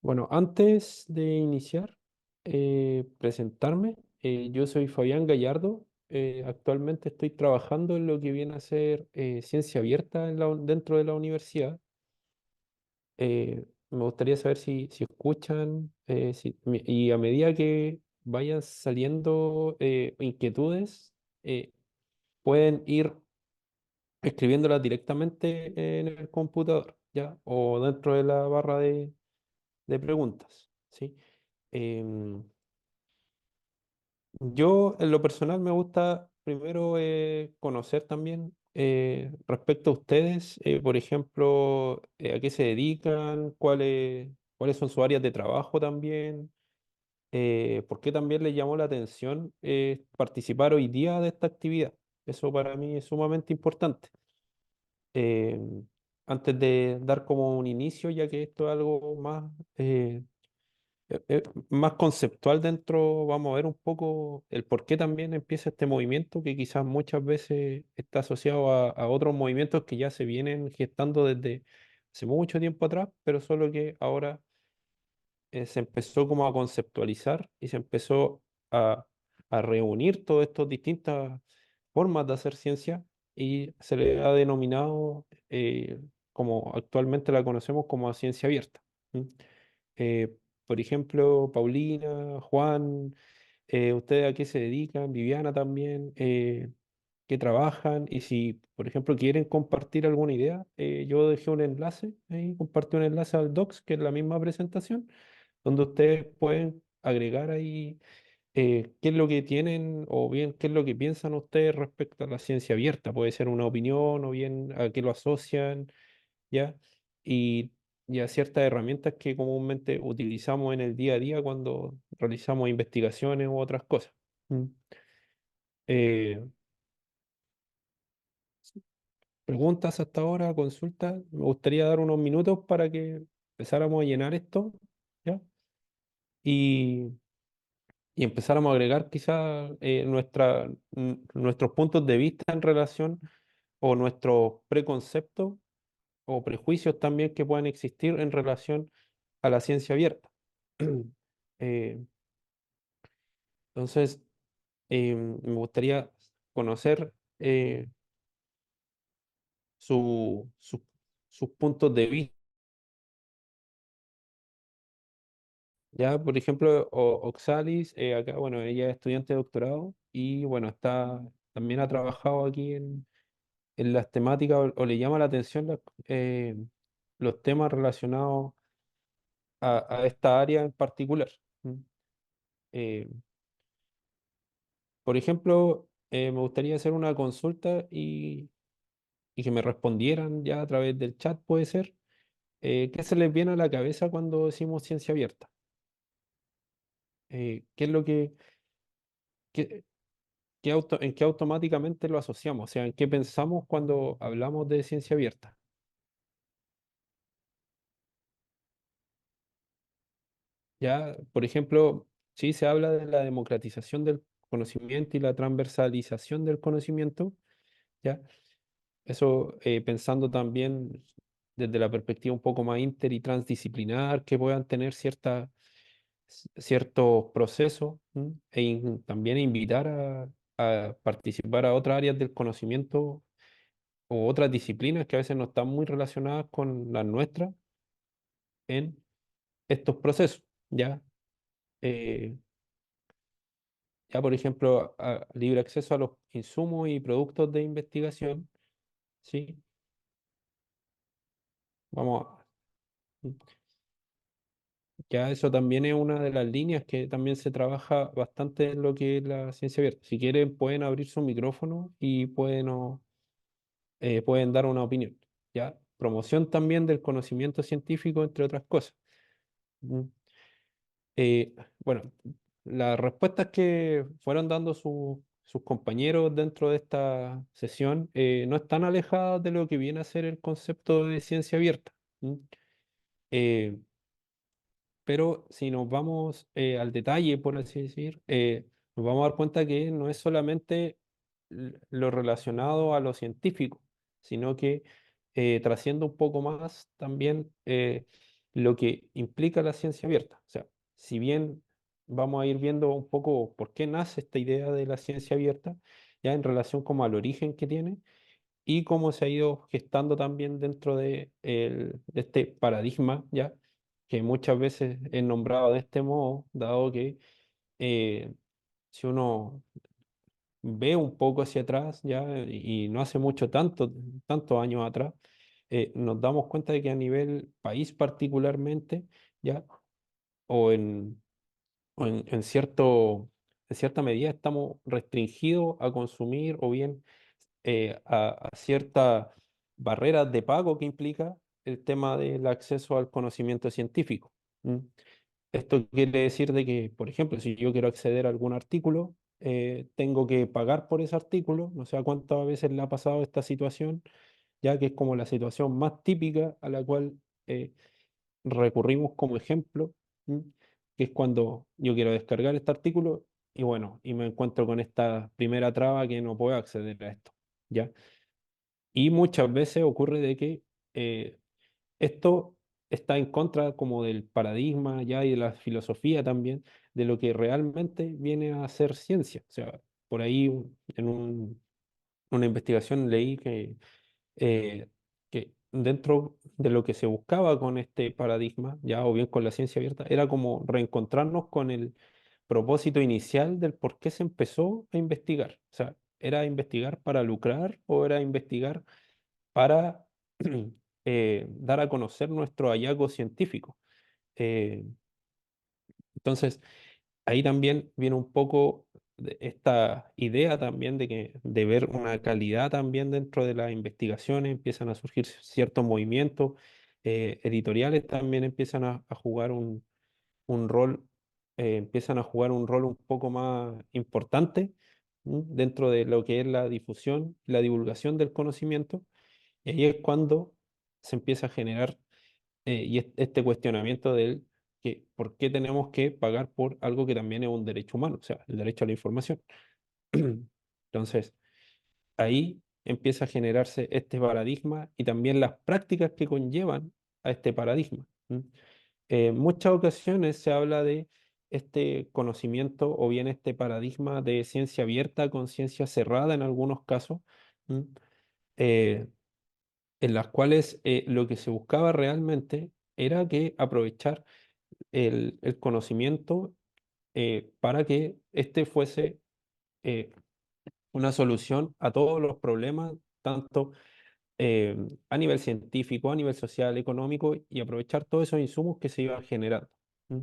Bueno, antes de iniciar, presentarme, yo soy Fabián Gallardo. Actualmente estoy trabajando en lo que viene a ser ciencia abierta dentro de la universidad. Me gustaría saber si escuchan y a medida que vayan saliendo inquietudes, pueden ir escribiéndolas directamente en el computador, ¿ya? O dentro de la barra de preguntas, ¿sí? Em, yo, en lo personal, me gusta primero conocer también respecto a ustedes, por ejemplo, a qué se dedican, cuáles son sus áreas de trabajo también, por qué también les llamó la atención participar hoy día de esta actividad. Eso para mí es sumamente importante. Eh, Antes de dar como un inicio, ya que esto es algo más conceptual dentro, vamos a ver un poco el por qué también empieza este movimiento que quizás muchas veces está asociado a otros movimientos que ya se vienen gestando desde hace mucho tiempo atrás, pero solo que ahora se empezó como a conceptualizar y se empezó a reunir todas estas distintas formas de hacer ciencia y se le ha denominado como actualmente la conocemos como ciencia abierta. ¿M? Eh, por ejemplo, Paulina, Juan, ¿ustedes a qué se dedican? Viviana también, ¿qué trabajan? Y si, por ejemplo, quieren compartir alguna idea, yo dejé un enlace, ahí compartí un enlace al Docs, que es la misma presentación, donde ustedes pueden agregar ahí qué es lo que tienen o bien qué es lo que piensan ustedes respecto a la ciencia abierta. Puede ser una opinión o bien a qué lo asocian, ¿ya? Y, y a ciertas herramientas que comúnmente utilizamos en el día a día cuando realizamos investigaciones u otras cosas. Mm. Eh, Preguntas hasta ahora, consultas. Me gustaría dar unos minutos para que empezáramos a llenar esto, ¿ya? Y, y empezáramos a agregar quizás nuestros puntos de vista en relación o nuestros preconceptos o prejuicios también que puedan existir en relación a la ciencia abierta. Eh, entonces, me gustaría conocer sus puntos de vista. Ya, por ejemplo, Oxalis, acá, bueno, ella es estudiante de doctorado y, bueno, también ha trabajado aquí en las temáticas o le llama la atención los temas relacionados a esta área en particular. ¿Mm? Eh, por ejemplo, me gustaría hacer una consulta y que me respondieran ya a través del chat, puede ser. ¿Qué se les viene a la cabeza cuando decimos ciencia abierta? ¿Qué es lo qué- en qué automáticamente lo asociamos? O sea, ¿en qué pensamos cuando hablamos de ciencia abierta? Ya, por ejemplo, sí se habla de la democratización del conocimiento y la transversalización del conocimiento, ¿ya? Eso pensando también desde la perspectiva un poco más inter y transdisciplinar, que puedan tener ciertos procesos, ¿m? También invitar a participar a otras áreas del conocimiento o otras disciplinas que a veces no están muy relacionadas con las nuestras en estos procesos, ¿ya? Eh, ya, por ejemplo, libre acceso a los insumos y productos de investigación, ¿sí? Vamos a... Ya eso también es una de las líneas que también se trabaja bastante en lo que es la ciencia abierta. Si quieren, pueden abrir su micrófono y pueden dar una opinión, ¿ya? Promoción también del conocimiento científico, entre otras cosas. Mm. Bueno, las respuestas que fueron dando sus compañeros dentro de esta sesión no están alejadas de lo que viene a ser el concepto de ciencia abierta. ¿M? Eh, pero si nos vamos al detalle, por así decir, nos vamos a dar cuenta que no es solamente lo relacionado a lo científico, sino que trasciende un poco más también. lo que implica la ciencia abierta. O sea, si bien vamos a ir viendo un poco por qué nace esta idea de la ciencia abierta, ya en relación como al origen que tiene y cómo se ha ido gestando también dentro de este paradigma, ya que muchas veces es nombrado de este modo, dado que eh, si uno ve un poco hacia atrás, ya, y no hace mucho, tantos años atrás, nos damos cuenta de que a nivel país particularmente, ya, o en cierta medida estamos restringidos a consumir o bien a ciertas barreras de pago que implica el tema del acceso al conocimiento científico. ¿Mm? Esto quiere decir de que, por ejemplo, si yo quiero acceder a algún artículo, tengo que pagar por ese artículo. No sé a cuántas veces le ha pasado esta situación, ya que es como la situación más típica a la cual eh, recurrimos como ejemplo, ¿m? Que es cuando yo quiero descargar este artículo y bueno, y me encuentro con esta primera traba que no puedo acceder a esto, ¿ya? Y muchas veces ocurre de que eh, esto está en contra como del paradigma ya y de la filosofía también de lo que realmente viene a ser ciencia. O sea, por ahí una investigación leí eh, que dentro de lo que se buscaba con este paradigma, ya o bien con la ciencia abierta, era como reencontrarnos con el propósito inicial del por qué se empezó a investigar. O sea, ¿era investigar para lucrar o era investigar para dar a conocer nuestro hallazgo científico? Eh, entonces, ahí también viene un poco de esta idea también de ver una calidad también dentro de las investigaciones, empiezan a surgir ciertos movimientos editoriales también empiezan a jugar un rol, empiezan a jugar un rol un poco más importante dentro de lo que es la difusión, la divulgación del conocimiento, y ahí es cuando se empieza a generar este cuestionamiento del que por qué tenemos que pagar por algo que también es un derecho humano, o sea, el derecho a la información. Entonces, ahí empieza a generarse este paradigma y también las prácticas que conllevan a este paradigma. En muchas ocasiones se habla de este conocimiento o bien este paradigma de ciencia abierta con ciencia cerrada en algunos casos, ¿m? Eh, en las cuales lo que se buscaba realmente era que aprovechar el conocimiento para que éste fuese eh, una solución a todos los problemas, tanto eh, a nivel científico, a nivel social, económico, y aprovechar todos esos insumos que se iban generando. ¿Mm?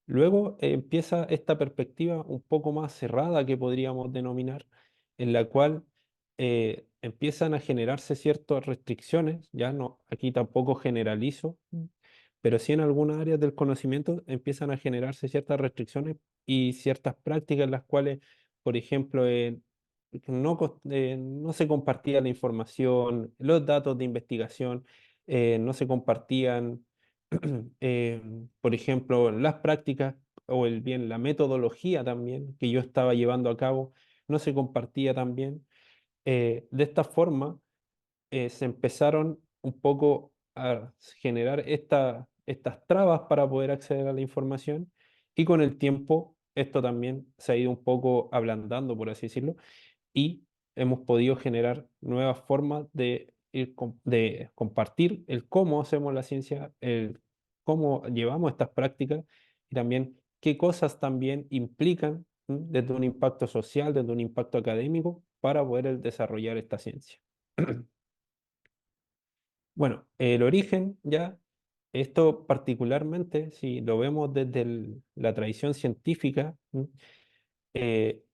Luego empieza esta perspectiva un poco más cerrada que podríamos denominar, en la cual empiezan a generarse ciertas restricciones, ya no, aquí tampoco generalizo, pero sí en algunas áreas del conocimiento empiezan a generarse ciertas restricciones y ciertas prácticas en las cuales, por ejemplo, no se compartía la información, los datos de investigación no se compartían, eh, por ejemplo, las prácticas o el bien, la metodología también que yo estaba llevando a cabo no se compartía también. De esta forma, se empezaron un poco a generar estas trabas para poder acceder a la información y con el tiempo esto también se ha ido un poco ablandando, por así decirlo, y hemos podido generar nuevas formas de compartir el cómo hacemos la ciencia, el cómo llevamos estas prácticas y también qué cosas también implican desde un impacto social, desde un impacto académico para poder desarrollar esta ciencia. Bueno, el origen ya, esto particularmente, si lo vemos desde la tradición científica,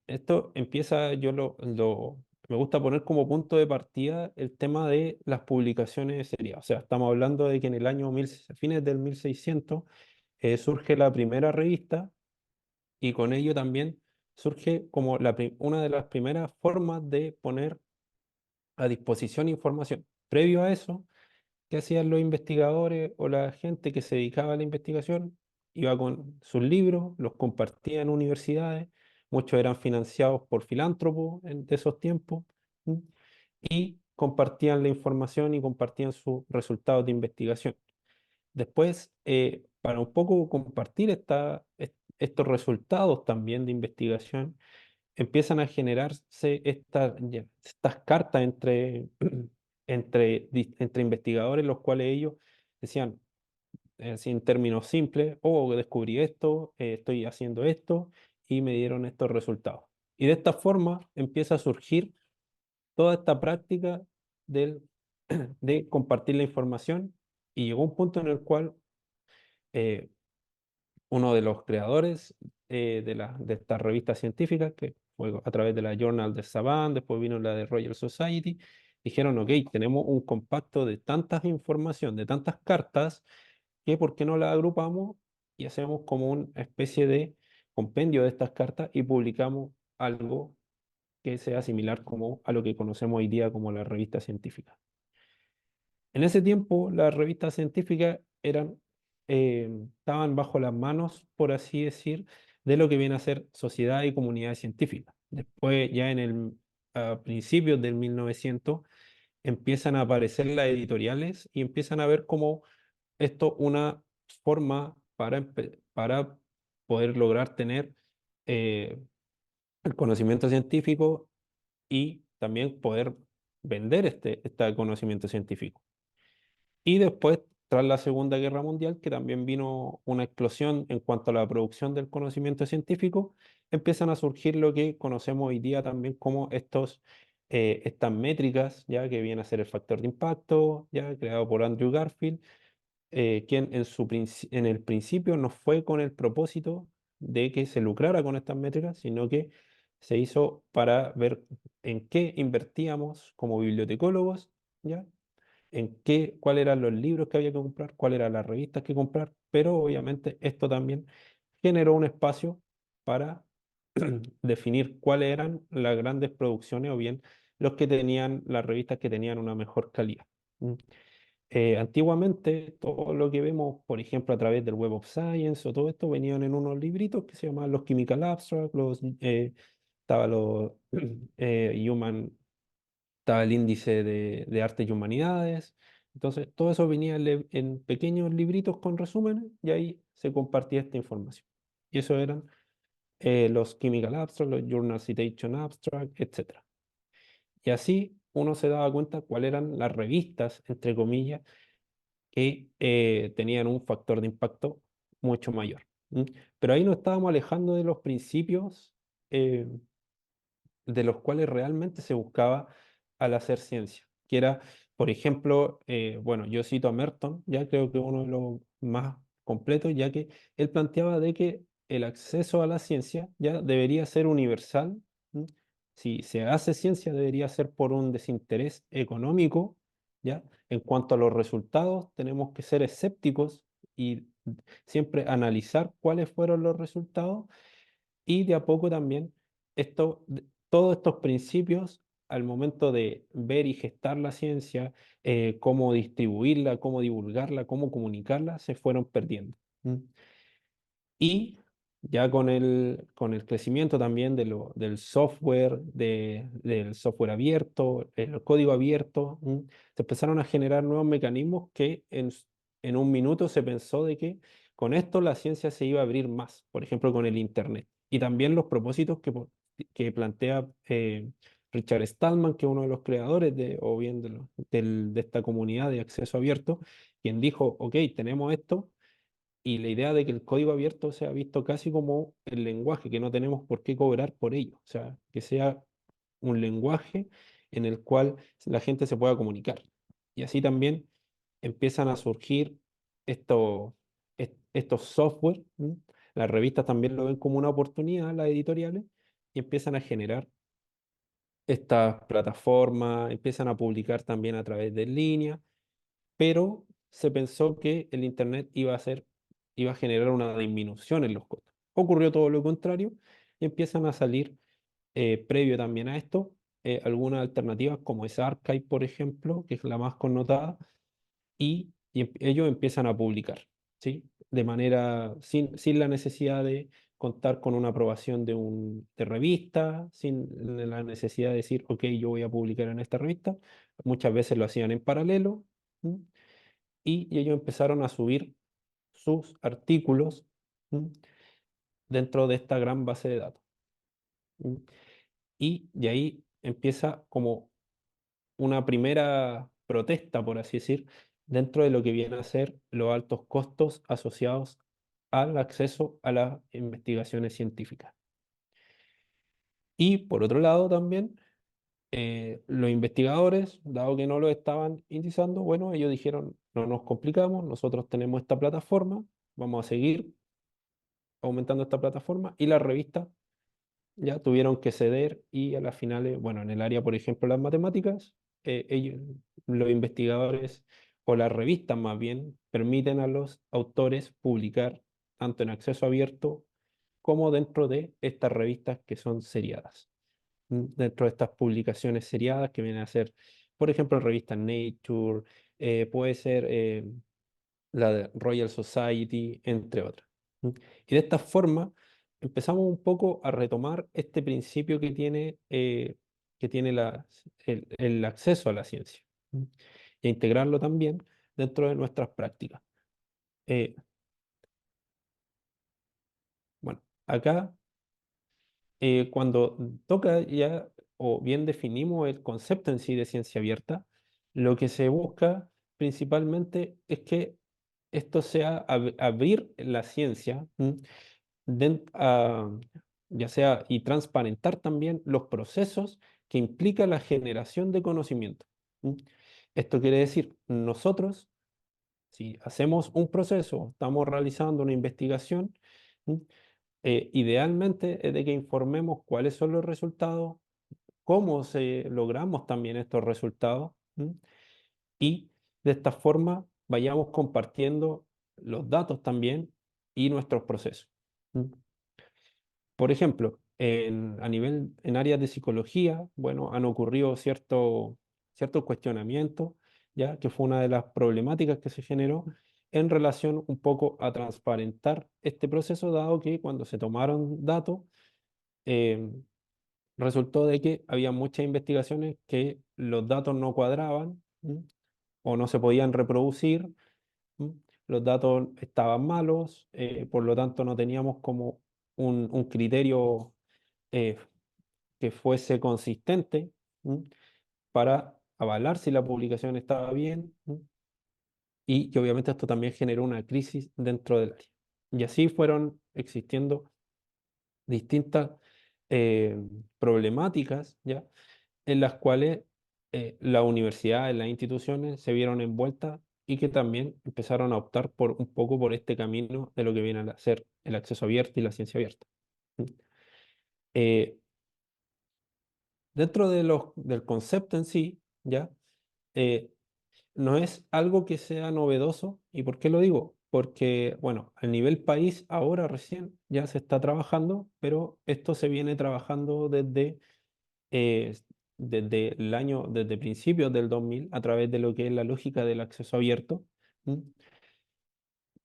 esto empieza, me gusta poner como punto de partida el tema de las publicaciones serias. O sea, estamos hablando de que en el año fines del 1600 surge la primera revista y con ello también surge como una de las primeras formas de poner a disposición información. Previo a eso, ¿qué hacían los investigadores o la gente que se dedicaba a la investigación? Iba con sus libros, los compartía en universidades, muchos eran financiados por filántropos de esos tiempos, ¿m? Y compartían la información y compartían sus resultados de investigación. Después, para un poco compartir estos resultados también de investigación, empiezan a generarse estas cartas entre investigadores, los cuales ellos decían, así en términos simples, oh, descubrí esto, estoy haciendo esto, y me dieron estos resultados. Y de esta forma empieza a surgir toda esta práctica del, de compartir la información, y llegó un punto en el cual eh, uno de los creadores de esta revista científica, que fue a través de la Journal de Savant, después vino la de Royal Society, dijeron, ok, tenemos un compacto de tantas información, de tantas cartas, que por qué no las agrupamos y hacemos como una especie de compendio de estas cartas y publicamos algo que sea similar como a lo que conocemos hoy día como la revista científica. En ese tiempo, las revistas científicas estaban bajo las manos, por así decir, de lo que viene a ser sociedad y comunidad científica. Después, ya a principios del 1900, empiezan a aparecer las editoriales y empiezan a ver como esto una forma para poder lograr tener eh, el conocimiento científico y también poder vender este conocimiento científico. Y después, tras la Segunda Guerra Mundial, que también vino una explosión en cuanto a la producción del conocimiento científico, empiezan a surgir lo que conocemos hoy día también como estas métricas, ya que viene a ser el factor de impacto, ya creado por Andrew Garfield, quien en el principio no fue con el propósito de que se lucrara con estas métricas, sino que se hizo para ver en qué invertíamos como bibliotecólogos, ¿ya? Cuáles eran los libros que había que comprar, cuáles eran las revistas que comprar, pero obviamente esto también generó un espacio para definir cuáles eran las grandes producciones o bien los que tenían las revistas que tenían una mejor calidad. ¿Mm? Antiguamente, todo lo que vemos, por ejemplo, a través del Web of Science o todo esto, venían en unos libritos que se llamaban los Chemical Abstract, estaba los Human, estaba el índice de artes y humanidades. Entonces, todo eso venía en pequeños libritos con resúmenes y ahí se compartía esta información. Y eso eran los Chemical Abstract, los Journal Citation Abstract, etcétera. Y así uno se daba cuenta cuáles eran las revistas, entre comillas, que tenían un factor de impacto mucho mayor. ¿M? Pero ahí nos estábamos alejando de los principios eh, de los cuales realmente se buscaba al hacer ciencia, que era, por ejemplo, bueno, yo cito a Merton, ya creo que uno de los más completos, ya que él planteaba de que el acceso a la ciencia ya debería ser universal. ¿M? Si se hace ciencia, debería ser por un desinterés económico, ¿ya? En cuanto a los resultados, tenemos que ser escépticos y siempre analizar cuáles fueron los resultados y de a poco también todos estos principios al momento de ver y gestar la ciencia, cómo distribuirla, cómo divulgarla, cómo comunicarla, se fueron perdiendo. ¿Mm? Y ya con el crecimiento también del software, del software abierto, el código abierto, se empezaron a generar nuevos mecanismos que en un minuto se pensó de que con esto la ciencia se iba a abrir más, por ejemplo, con el Internet. Y también los propósitos que plantea Richard Stallman, que es uno de los creadores o bien de esta comunidad de acceso abierto, quien dijo, ok, tenemos esto y la idea de que el código abierto sea visto casi como el lenguaje, que no tenemos por qué cobrar por ello. O sea, que sea un lenguaje en el cual la gente se pueda comunicar. Y así también empiezan a surgir estos software. ¿M? Las revistas también lo ven como una oportunidad, las editoriales, y empiezan a generar estas plataformas, empiezan a publicar también a través de línea, pero se pensó que el Internet iba a generar una disminución en los costos. Ocurrió todo lo contrario y empiezan a salir, previo también a esto, algunas alternativas como es Archive, por ejemplo, que es la más connotada, y ellos empiezan a publicar, ¿sí? De manera, sin la necesidad de contar con una aprobación de revista, sin la necesidad de decir, ok, yo voy a publicar en esta revista. Muchas veces lo hacían en paralelo. ¿M? y ellos empezaron a subir sus artículos ¿m? dentro de esta gran base de datos. ¿m? Y de ahí empieza como una primera protesta, por así decir, dentro de lo que viene a ser los altos costos asociados al acceso a las investigaciones científicas. Y por otro lado también, los investigadores, dado que no lo estaban indicando, bueno, ellos dijeron, no nos complicamos, nosotros tenemos esta plataforma, vamos a seguir aumentando esta plataforma y las revistas ya tuvieron que ceder y a las finales, bueno, en el área, por ejemplo, las matemáticas, los investigadores o las revistas más bien permiten a los autores publicar tanto en acceso abierto como dentro de estas revistas que son seriadas. Dentro de estas publicaciones seriadas que vienen a ser, por ejemplo, revistas Nature, puede ser la de Royal Society, entre otras. ¿Mm? Y de esta forma empezamos un poco a retomar este principio que tiene el acceso a la ciencia. ¿Mm? Y a integrarlo también dentro de nuestras prácticas. Eh, bueno, acá cuando toca ya, o bien definimos el concepto en sí de ciencia abierta, lo que se busca principalmente es que esto sea abrir la ciencia, ya sea y transparentar también los procesos que implica la generación de conocimiento. ¿m? Esto quiere decir, nosotros, si hacemos un proceso, estamos realizando una investigación, ¿m? Idealmente es de que informemos cuáles son los resultados, cómo se logramos también estos resultados, y de esta forma vayamos compartiendo los datos también y nuestros procesos. ¿m? Por ejemplo, a nivel, en áreas de psicología, bueno, han ocurrido ciertos cuestionamientos, ya que fue una de las problemáticas que se generó en relación un poco a transparentar este proceso, dado que cuando se tomaron datos, eh, resultó de que había muchas investigaciones que los datos no cuadraban, o no se podían reproducir, ¿m? Los datos estaban malos, por lo tanto no teníamos como un criterio eh, que fuese consistente, ¿m? Para avalar si la publicación estaba bien, ¿m? Y que obviamente esto también generó una crisis dentro del área. Y así fueron existiendo distintas eh, problemáticas, ¿ya? En las cuales las universidades, las instituciones se vieron envueltas y que también empezaron a optar por un poco por este camino de lo que viene a ser el acceso abierto y la ciencia abierta. ¿m? Eh, Dentro del concepto en sí, ¿ya? Eh, no es algo que sea novedoso. ¿Y por qué lo digo? Porque, bueno, a nivel país ahora recién ya se está trabajando, pero esto se viene trabajando eh, desde principios del 2000 a través de lo que es la lógica del acceso abierto. ¿m?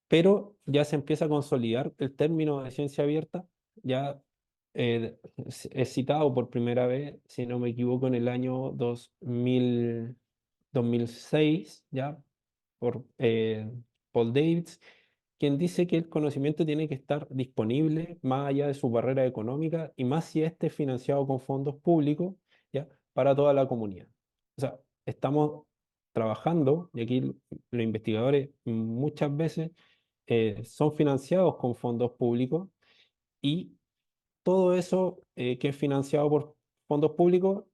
Pero ya se empieza a consolidar el término de ciencia abierta, ya es citado por primera vez, si no me equivoco, en el año 2006, ya, por Paul Davies, quien dice que el conocimiento tiene que estar disponible más allá de su barrera económica y más si este es financiado con fondos públicos, ya, para toda la comunidad. O sea, estamos trabajando, y aquí los investigadores muchas veces son financiados con fondos públicos y todo eso que es financiado por fondos públicos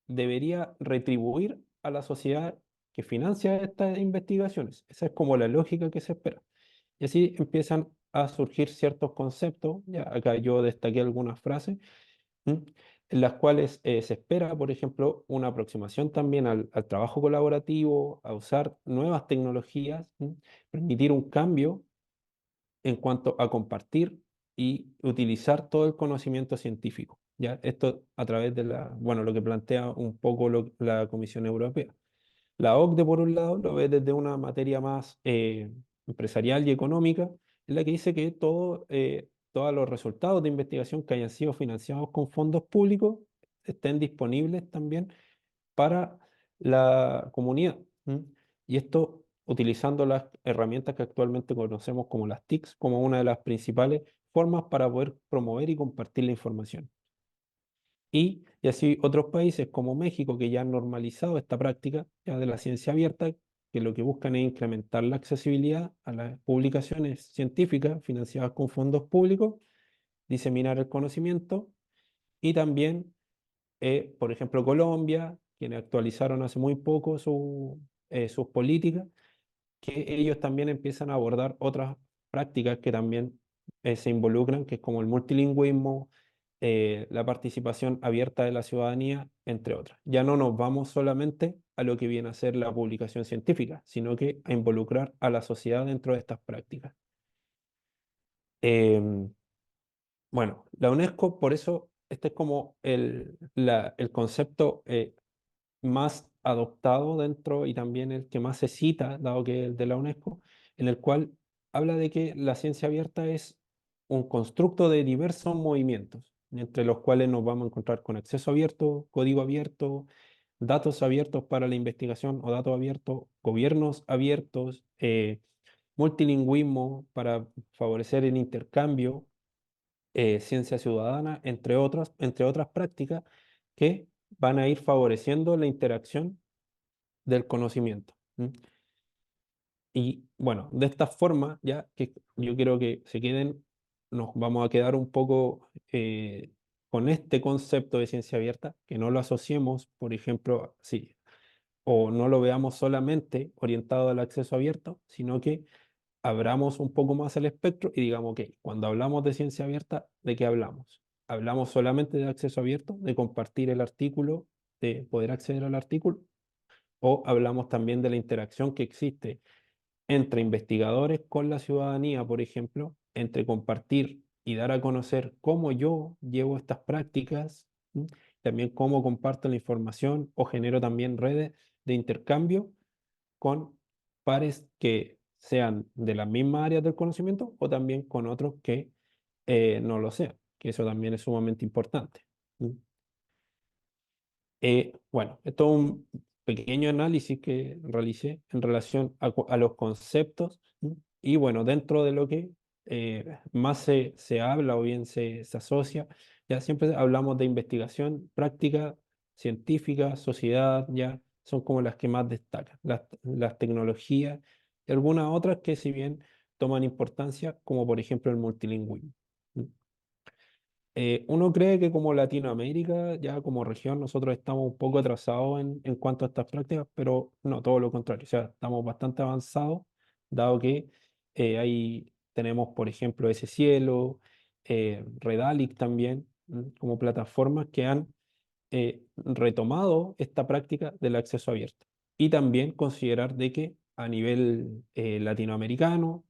debería retribuir a la sociedad que financia estas investigaciones. Esa es como la lógica que se espera. Y así empiezan a surgir ciertos conceptos, ya acá yo destaqué algunas frases, ¿m? En las cuales se espera, por ejemplo, una aproximación también al trabajo colaborativo, a usar nuevas tecnologías, permitir un cambio en cuanto a compartir y utilizar todo el conocimiento científico. ¿Ya? Esto a través de bueno, lo que plantea un poco la Comisión Europea. La OCDE, por un lado, lo ve desde una materia más empresarial y económica, en la que dice que todos los resultados de investigación que hayan sido financiados con fondos públicos estén disponibles también para la comunidad. ¿m? Y esto utilizando las herramientas que actualmente conocemos como las TICs, como una de las principales formas para poder promover y compartir la información. Y así otros países como México, que ya han normalizado esta práctica ya de la ciencia abierta, que lo que buscan es incrementar la accesibilidad a las publicaciones científicas financiadas con fondos públicos, diseminar el conocimiento y también, por ejemplo, Colombia, quienes actualizaron hace muy poco sus políticas, que ellos también empiezan a abordar otras prácticas que también se involucran, que es como el multilingüismo, la participación abierta de la ciudadanía, entre otras. Ya no nos vamos solamente a lo que viene a ser la publicación científica, sino que a involucrar a la sociedad dentro de estas prácticas. Em, bueno, la UNESCO, por eso, este es como el concepto más adoptado dentro y también el que más se cita, dado que es el de la UNESCO, en el cual habla de que la ciencia abierta es un constructo de diversos movimientos, entre los cuales nos vamos a encontrar con acceso abierto, código abierto, datos abiertos para la investigación o datos abiertos, gobiernos abiertos, multilingüismo para favorecer el intercambio, ciencia ciudadana, entre otras prácticas que van a ir favoreciendo la interacción del conocimiento. ¿M? Y bueno, de esta forma, ya que yo quiero que se queden, nos vamos a quedar un poco con este concepto de ciencia abierta, que no lo asociemos, por ejemplo, sí, o no lo veamos solamente orientado al acceso abierto, sino que abramos un poco más el espectro y digamos, ok, cuando hablamos de ciencia abierta, ¿de qué hablamos? ¿Hablamos solamente de acceso abierto, de compartir el artículo, de poder acceder al artículo? ¿O hablamos también de la interacción que existe entre investigadores con la ciudadanía, por ejemplo, entre compartir y dar a conocer cómo yo llevo estas prácticas, ¿m? También cómo comparto la información o genero también redes de intercambio con pares que sean de las mismas áreas del conocimiento o también con otros que no lo sean, que eso también es sumamente importante. ¿Mm? Bueno, esto es un pequeño análisis que realicé en relación a los conceptos. ¿Mm? Y bueno, dentro de lo que más se habla o bien se asocia, ya siempre hablamos de investigación, práctica, científica, sociedad, ya son como las que más destacan, las tecnologías y algunas otras que si bien toman importancia, como por ejemplo el multilingüismo. ¿Mm? Uno cree que como Latinoamérica, ya como región, nosotros estamos un poco atrasados en cuanto a estas prácticas, pero no, todo lo contrario. O sea, estamos bastante avanzados, dado que ahí tenemos, por ejemplo, Ese Cielo, Redalic también, como plataformas que han retomado esta práctica del acceso abierto. Y también considerar de que a nivel latinoamericano,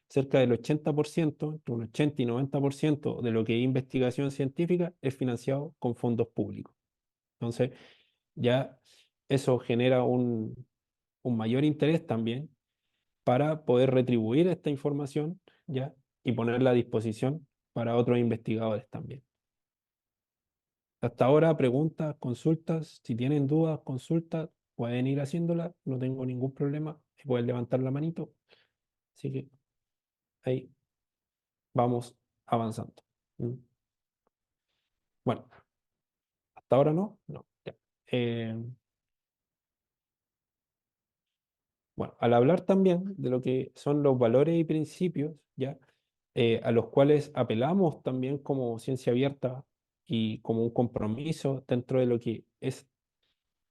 cerca del 80%, entre un 80 y 90% de lo que es investigación científica es financiado con fondos públicos. Entonces, ya eso genera un mayor interés también para poder retribuir esta información, ¿ya? Y ponerla a disposición para otros investigadores también. Hasta ahora, preguntas, consultas, si tienen dudas, consultas, pueden ir haciéndolas, no tengo ningún problema, y pueden levantar la manito, así que ahí vamos avanzando. Mm. Bueno, hasta ahora no, no, ya. Eh, bueno, al hablar también de lo que son los valores y principios, ya, a los cuales apelamos también como ciencia abierta y como un compromiso dentro de lo que es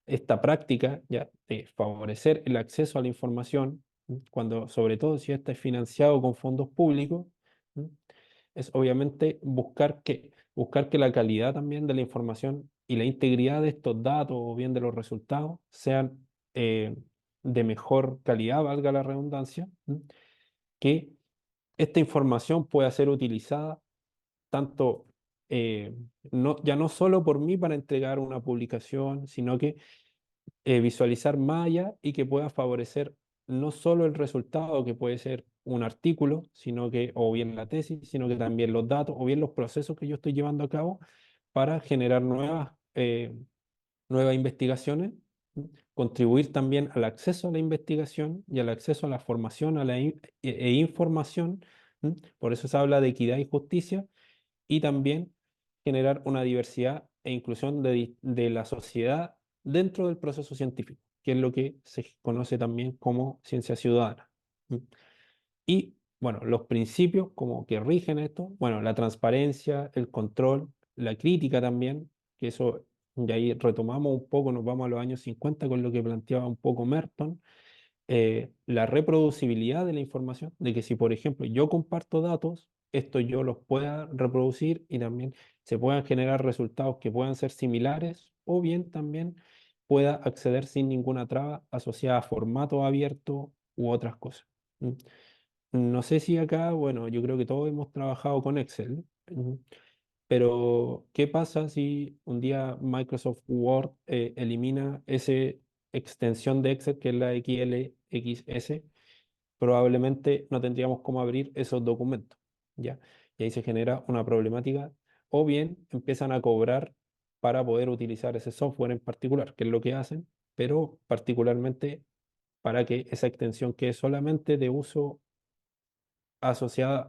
esta práctica ya de favorecer el acceso a la información, cuando sobre todo si esta es financiado con fondos públicos, ¿m? Es obviamente buscar que la calidad también de la información y la integridad de estos datos o bien de los resultados sean de mejor calidad, valga la redundancia, que esta información pueda ser utilizada tanto ya no solo por mí para entregar una publicación, sino que visualizar más allá y que pueda favorecer no solo el resultado que puede ser un artículo, sino que, o bien la tesis, sino que también los datos o bien los procesos que yo estoy llevando a cabo para generar nuevas investigaciones, ¿m? contribuir también al acceso a la investigación y al acceso a la formación e información. ¿M? Por eso se habla de equidad y justicia, y también generar una diversidad e inclusión de la sociedad dentro del proceso científico, que es lo que se conoce también como ciencia ciudadana. ¿M? Y bueno, los principios como que rigen esto, bueno, la transparencia, el control, la crítica también, que eso, y ahí retomamos un poco, nos vamos a los años 50 con lo que planteaba un poco Merton, la reproducibilidad de la información, de que si, por ejemplo, yo comparto datos, esto yo los pueda reproducir y también se puedan generar resultados que puedan ser similares, o bien también pueda acceder sin ninguna traba asociada a formato abierto u otras cosas. ¿Mm? No sé si acá, bueno, yo creo que todos hemos trabajado con Excel. Pero ¿qué pasa si un día Microsoft Word elimina esa extensión de Excel que es la XLXS? Probablemente no tendríamos cómo abrir esos documentos, ¿ya? Y ahí se genera una problemática, o bien empiezan a cobrar para poder utilizar ese software en particular, que es lo que hacen, pero particularmente para que esa extensión quede solamente de uso asociada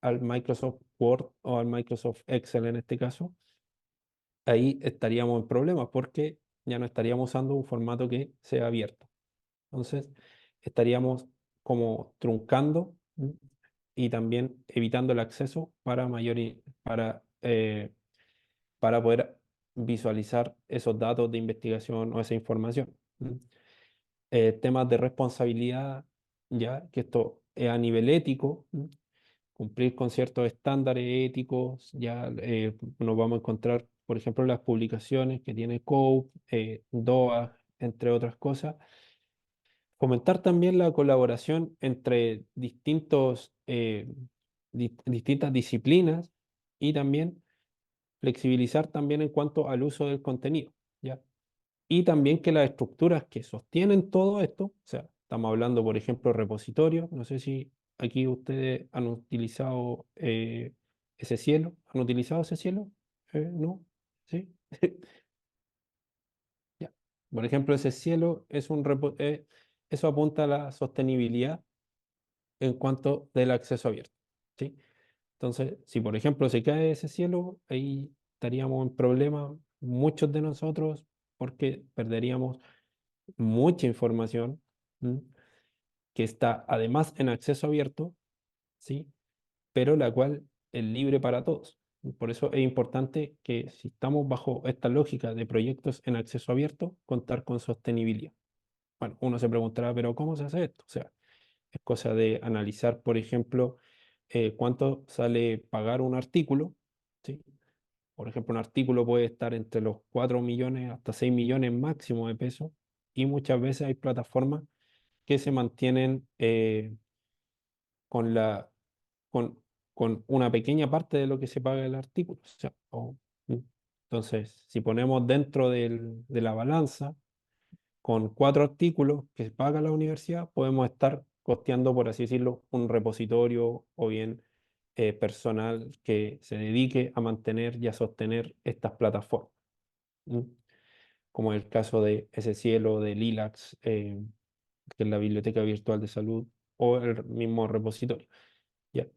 al Microsoft Word o al Microsoft Excel en este caso, ahí estaríamos en problemas porque ya no estaríamos usando un formato que sea abierto. Entonces, estaríamos como truncando, ¿m? Y también evitando el acceso para poder visualizar esos datos de investigación o esa información. ¿M? Temas de responsabilidad, ya que esto es a nivel ético, ¿m? Cumplir con ciertos estándares éticos, ya nos vamos a encontrar, por ejemplo, las publicaciones que tiene COPE, DOA, entre otras cosas. Fomentar también la colaboración entre distintas disciplinas, y también flexibilizar también en cuanto al uso del contenido, ¿ya? Y también que las estructuras que sostienen todo esto, o sea, estamos hablando, por ejemplo, repositorios, no sé si aquí ustedes han utilizado ese cielo, ¿han utilizado ese cielo? ¿No? ¿Sí? Ya. Por ejemplo, ese cielo eso apunta a la sostenibilidad en cuanto del acceso abierto, ¿sí? Entonces, si por ejemplo se cae ese cielo, ahí estaríamos en problema muchos de nosotros, porque perderíamos mucha información, ¿m? Que está además en acceso abierto, ¿sí? Pero la cual es libre para todos. Por eso es importante que, si estamos bajo esta lógica de proyectos en acceso abierto, contar con sostenibilidad. Bueno, uno se preguntará, pero ¿cómo se hace esto? O sea, es cosa de analizar, por ejemplo, cuánto sale pagar un artículo, ¿sí? Por ejemplo, un artículo puede estar entre los 4 millones hasta 6 millones máximo de pesos, y muchas veces hay plataformas que se mantienen con con, con una pequeña parte de lo que se paga el artículo. O sea, ¿mm? Entonces, si ponemos dentro de la balanza, con 4 artículos que paga la universidad, podemos estar costeando, por así decirlo, un repositorio, o bien personal que se dedique a mantener y a sostener estas plataformas. ¿Mm? Como el caso de ese cielo de Lilacs, que es la Biblioteca Virtual de Salud, o el mismo repositorio. ¿Ya?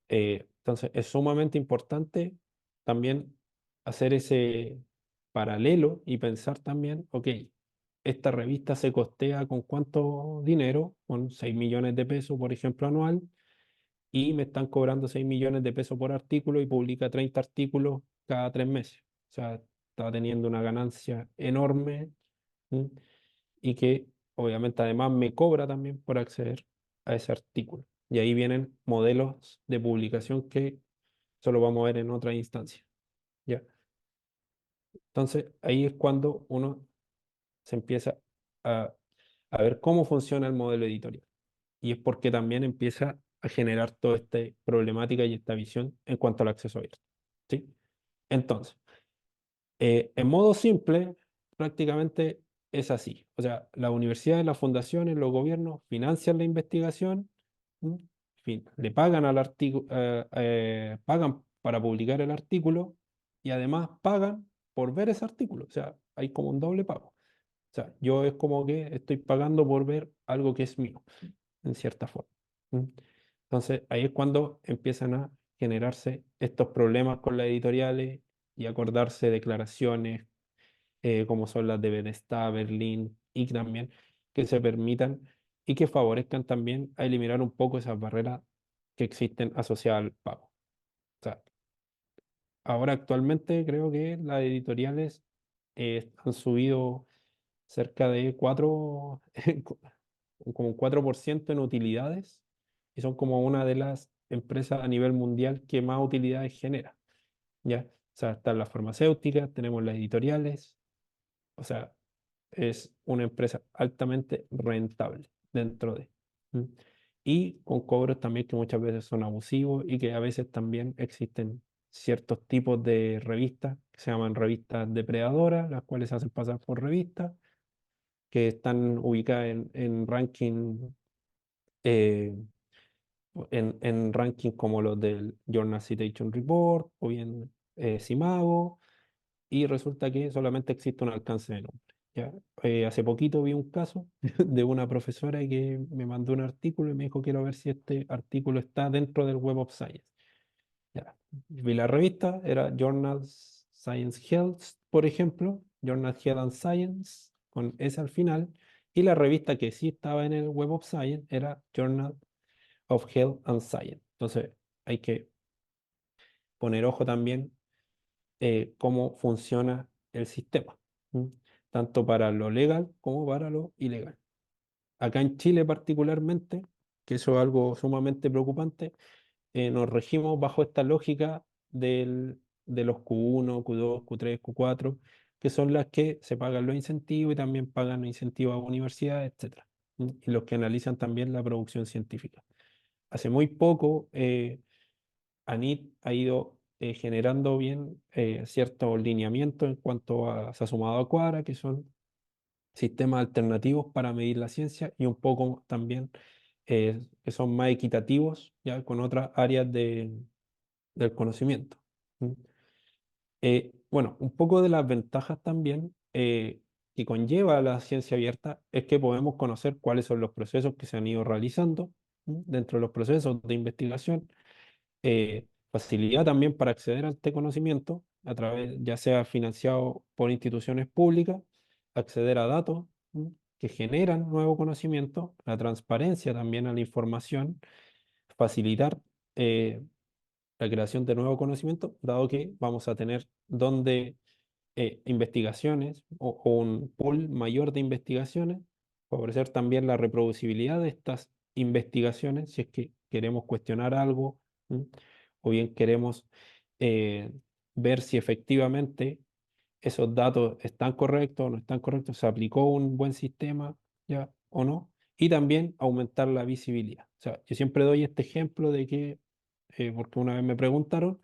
Entonces, es sumamente importante también hacer ese paralelo y pensar también, ok, esta revista se costea con cuánto dinero, con 6 millones de pesos, por ejemplo, anual, y me están cobrando 6 millones de pesos por artículo y publica 30 artículos cada 3 meses. O sea, está teniendo una ganancia enorme, ¿m? Y que obviamente además me cobra también por acceder a ese artículo. Y ahí vienen modelos de publicación que solo vamos a ver en otra instancia, ¿ya? Entonces ahí es cuando uno se empieza a, a ver cómo funciona el modelo editorial. Y es porque también empieza a generar toda esta problemática y esta visión en cuanto al acceso abierto, ¿sí? Entonces, en modo simple, prácticamente es así. O sea, las universidades, las fundaciones, los gobiernos financian la investigación, ¿m? Le pagan al artículo, pagan para publicar el artículo, y además pagan por ver ese artículo. O sea, hay como un doble pago. O sea, yo es como que estoy pagando por ver algo que es mío, en cierta forma. ¿Mm? Entonces, ahí es cuando empiezan a generarse estos problemas con las editoriales y acordarse declaraciones como son las de Bethesda, Berlín y también que se permitan y que favorezcan también a eliminar un poco esas barreras que existen asociadas al pago. O sea, ahora actualmente creo que las editoriales han subido cerca de 4 como un 4% en utilidades y son como una de las empresas a nivel mundial que más utilidades genera, ¿ya? O sea, están las farmacéuticas, tenemos las editoriales, o sea, es una empresa altamente rentable dentro de. ¿Mm? Y con cobros también que muchas veces son abusivos y que a veces también existen ciertos tipos de revistas que se llaman revistas depredadoras, las cuales se hacen pasar por revistas, que están ubicadas en ranking, eh, en ranking como los del Journal Citation Report o bien Simago y resulta que solamente existe un alcance de nombre. ¿Ya? Hace poquito vi un caso de una profesora que me mandó un artículo y me dijo quiero ver si este artículo está dentro del Web of Science. Ya. Vi la revista, era Journal Science Health, por ejemplo, Journal Health and Science, con S al final, y la revista que sí estaba en el Web of Science era Journal of Health and Science. Entonces, hay que poner ojo también cómo funciona el sistema, ¿m? Tanto para lo legal como para lo ilegal. Acá en Chile particularmente, que eso es algo sumamente preocupante, nos regimos bajo esta lógica de los Q1, Q2, Q3, Q4, que son las que se pagan los incentivos y también pagan los incentivos a universidades, etcétera, ¿m? Y los que analizan también la producción científica. Hace muy poco, ANIT ha ido generando bien ciertos lineamientos en cuanto a, se ha sumado a Quara, que son sistemas alternativos para medir la ciencia y un poco también que son más equitativos ya con otras áreas del conocimiento. ¿Mm? Bueno, un poco de las ventajas también que conlleva la ciencia abierta es que podemos conocer cuáles son los procesos que se han ido realizando, ¿m? Dentro de los procesos de investigación, facilidad también para acceder a este conocimiento, a través, ya sea financiado por instituciones públicas, acceder a datos que generan nuevo conocimiento, la transparencia también a la información, facilitar la creación de nuevo conocimiento, dado que vamos a tener donde investigaciones o un pool mayor de investigaciones, favorecer también la reproducibilidad de estas investigaciones, si es que queremos cuestionar algo, ¿m? O bien queremos eh, ver si efectivamente esos datos están correctos o no están correctos, se aplicó un buen sistema ya o no, y también aumentar la visibilidad. O sea, yo siempre doy este ejemplo de que, porque una vez me preguntaron,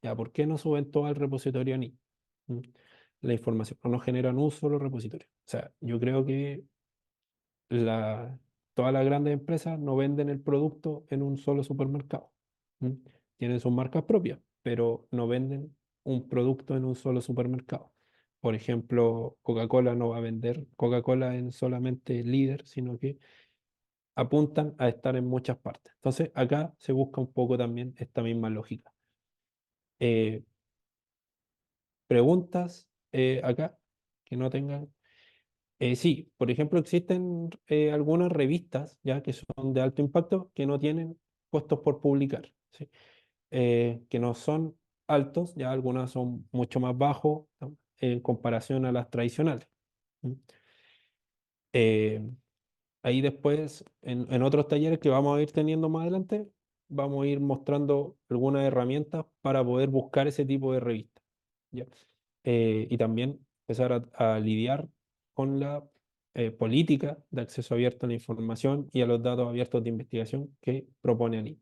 ya, ¿por qué no suben todo al repositorio ANI? ¿Mm? La información, o no generan un solo repositorio. O sea, yo creo que la, todas las grandes empresas no venden el producto en un solo supermercado. ¿Mm? Tienen sus marcas propias, pero no venden un producto en un solo supermercado. Por ejemplo, Coca-Cola no va a vender Coca-Cola en solamente líder, sino que apuntan a estar en muchas partes. Entonces, acá se busca un poco también esta misma lógica. Eh, Preguntas acá que no tengan. Sí, por ejemplo, existen algunas revistas ya que son de alto impacto que no tienen costos por publicar, ¿sí? Que no son altos, ya algunas son mucho más bajos, ¿no? En comparación a las tradicionales. ¿Mm? Eh, Ahí después, en otros talleres que vamos a ir teniendo más adelante, vamos a ir mostrando algunas herramientas para poder buscar ese tipo de revistas, ¿ya? Y también empezar a lidiar con la política de acceso abierto a la información y a los datos abiertos de investigación que propone ANI.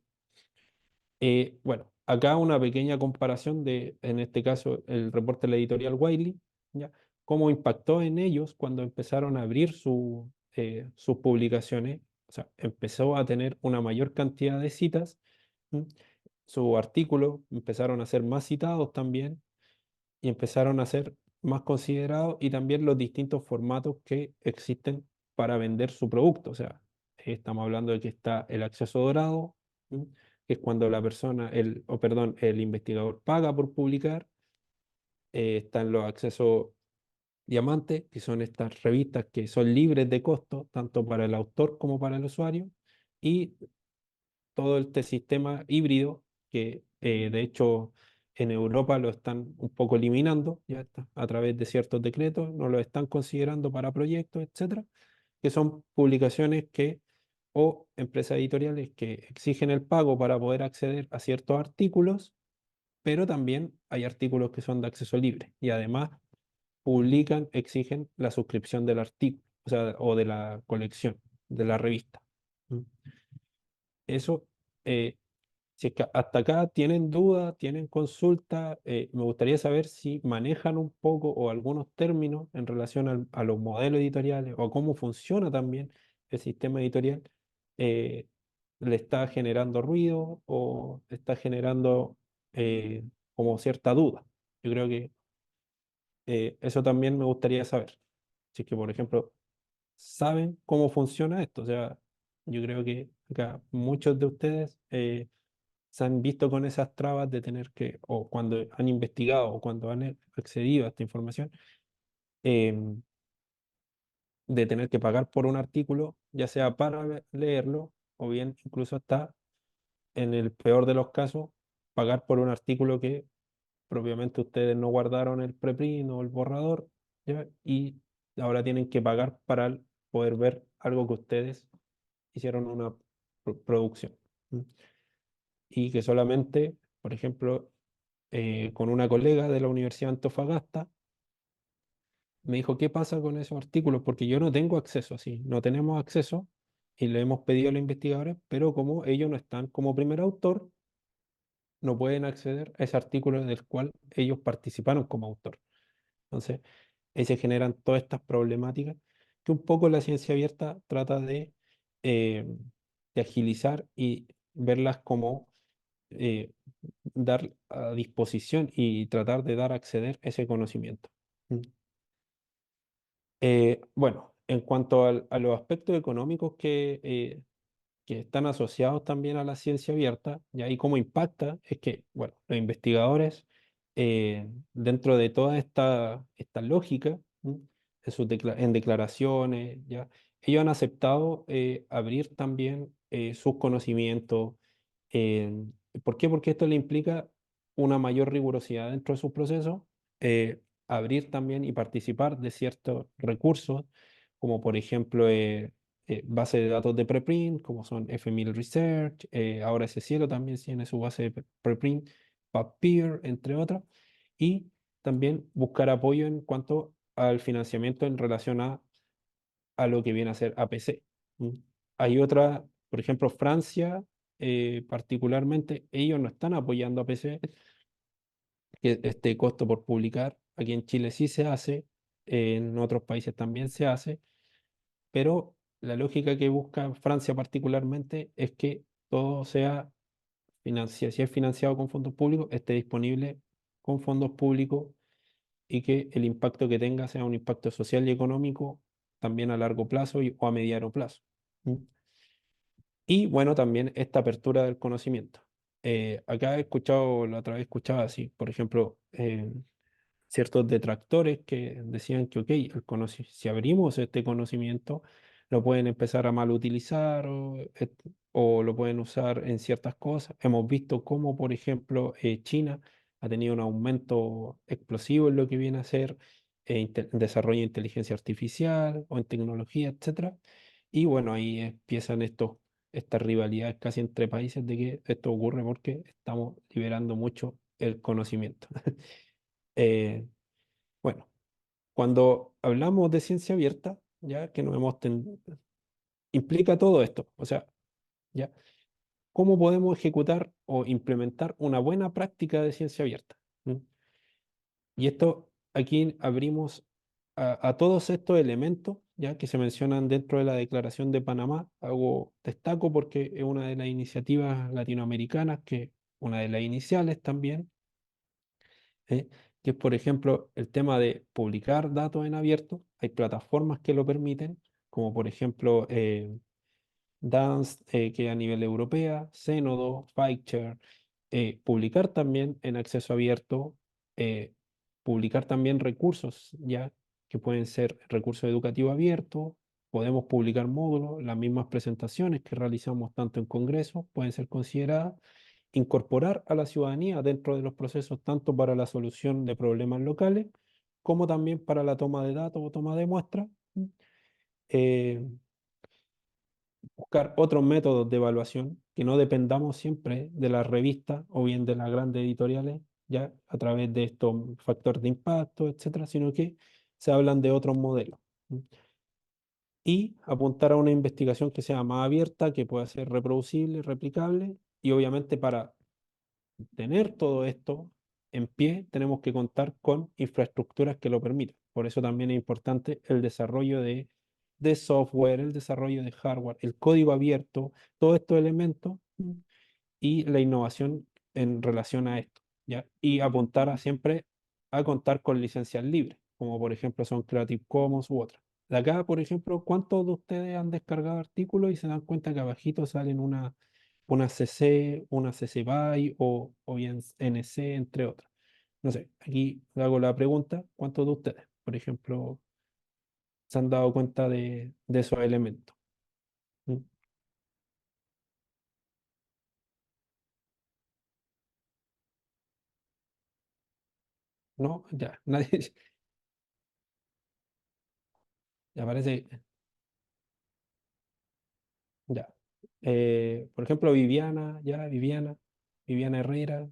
Bueno, acá una pequeña comparación de, en este caso, el reporte de la editorial Wiley, ¿ya? Cómo impactó en ellos cuando empezaron a abrir sus publicaciones, o sea, empezó a tener una mayor cantidad de citas, ¿m? Sus artículos empezaron a ser más citados también y empezaron a ser más considerados y también los distintos formatos que existen para vender su producto. O sea, estamos hablando de que está el acceso dorado, ¿m? Que es cuando la persona, perdón, el investigador paga por publicar. Están los accesos diamante, que son estas revistas que son libres de costo, tanto para el autor como para el usuario, y todo este sistema híbrido que de hecho en Europa lo están un poco eliminando, ya está, a través de ciertos decretos, no lo están considerando para proyectos, etcétera, que son publicaciones que o empresas editoriales que exigen el pago para poder acceder a ciertos artículos, pero también hay artículos que son de acceso libre y además publican, exigen la suscripción del artículo, o sea, o de la colección, de la revista. ¿Mm? Eso, eh, si es que hasta acá tienen dudas, tienen consulta, me gustaría saber si manejan un poco o algunos términos en relación a los modelos editoriales o a cómo funciona también el sistema editorial. eh, ¿Le está generando ruido o está generando como cierta duda? Yo creo que eso también me gustaría saber. Si es que, por ejemplo, saben cómo funciona esto. O sea, yo creo que acá muchos de ustedes se han visto con esas trabas de tener que, o cuando han investigado o cuando han accedido a esta información, em, de tener que pagar por un artículo, ya sea para leerlo o bien incluso hasta, en el peor de los casos, pagar por un artículo que propiamente ustedes no guardaron el preprint o el borrador, ¿ya? Y ahora tienen que pagar para poder ver algo que ustedes hicieron una producción. ¿Mm? Y que solamente, por ejemplo, con una colega de la Universidad de Antofagasta, me dijo, ¿qué pasa con esos artículos? Porque yo no tengo acceso, así, no tenemos acceso y le hemos pedido a los investigadores, pero como ellos no están como primer autor, no pueden acceder a ese artículo del cual ellos participaron como autor. Entonces, ahí se generan todas estas problemáticas que un poco la ciencia abierta trata eh, de agilizar y verlas como eh, dar a disposición y tratar de dar a acceder ese conocimiento. Mm. Bueno, en cuanto a los aspectos económicos que están asociados también a la ciencia abierta, y ahí cómo impacta, es que, bueno, los investigadores, dentro de toda esta lógica, ¿m? En declaraciones, ya, ellos han aceptado abrir también sus conocimientos. eh, ¿Por qué? Porque esto le implica una mayor rigurosidad dentro de sus procesos, abrir también y participar de ciertos recursos, como por ejemplo base de datos de preprint, como son FML Research, ahora ese cielo también tiene su base de preprint, Papier, entre otras, y también buscar apoyo en cuanto al financiamiento en relación a lo que viene a ser APC. ¿Mm? Hay otra, por ejemplo, Francia, particularmente, ellos no están apoyando APC, que este costo por publicar, aquí en Chile sí se hace, en otros países también se hace, pero la lógica que busca Francia particularmente es que todo sea financiado, si es financiado con fondos públicos, esté disponible con fondos públicos y que el impacto que tenga sea un impacto social y económico también a largo plazo o a mediano plazo. ¿Mm? Y bueno, también esta apertura del conocimiento. Acá he escuchado, la otra vez escuchaba así, por ejemplo, ciertos detractores que decían que, ok, si abrimos este conocimiento, lo pueden empezar a mal utilizar o lo pueden usar en ciertas cosas. Hemos visto cómo, por ejemplo, China ha tenido un aumento explosivo en lo que viene a ser desarrollo de inteligencia artificial o en tecnología, etcétera. Y bueno, ahí empiezan estas rivalidades casi entre países de que esto ocurre porque estamos liberando mucho el conocimiento. Eh, bueno, cuando hablamos de ciencia abierta, ya que nos implica todo esto, o sea, ya, ¿cómo podemos ejecutar o implementar una buena práctica de ciencia abierta? ¿Mm? Y esto aquí abrimos a todos estos elementos, ya que se mencionan dentro de la Declaración de Panamá. Destaco porque es una de las iniciativas latinoamericanas, que una de las iniciales también, ¿eh? que es, por ejemplo, el tema de publicar datos en abierto. Hay plataformas que lo permiten, como por ejemplo Dance, que a nivel europea, Zenodo, FileShare, publicar también en acceso abierto, eh, publicar también recursos, ya que pueden ser recursos educativos abiertos, podemos publicar módulos, las mismas presentaciones que realizamos tanto en congresos pueden ser consideradas, incorporar a la ciudadanía dentro de los procesos tanto para la solución de problemas locales como también para la toma de datos o toma de muestras. eh, Buscar otros métodos de evaluación, que no dependamos siempre de las revistas o bien de las grandes editoriales, ya a través de estos factores de impacto, etcétera, sino que se hablan de otros modelos. ¿M? Y apuntar a una investigación que sea más abierta, que pueda ser reproducible, replicable, y obviamente para tener todo esto en pie, tenemos que contar con infraestructuras que lo permitan. Por eso también es importante el desarrollo de software, el desarrollo de hardware, el código abierto, todos estos elementos y la innovación en relación a esto, ¿ya? Y apuntar a siempre a contar con licencias libres, como por ejemplo son Creative Commons u otras. De acá, por ejemplo, ¿cuántos de ustedes han descargado artículos y se dan cuenta que abajito salen una CC, una CC BY o bien NC, entre otras? No sé, aquí le hago la pregunta, ¿cuántos de ustedes, por ejemplo, se han dado cuenta de esos elementos? ¿Mm? ¿No? Ya, nadie, ya parece, ya. Por ejemplo, Viviana, ya, Viviana Herrera,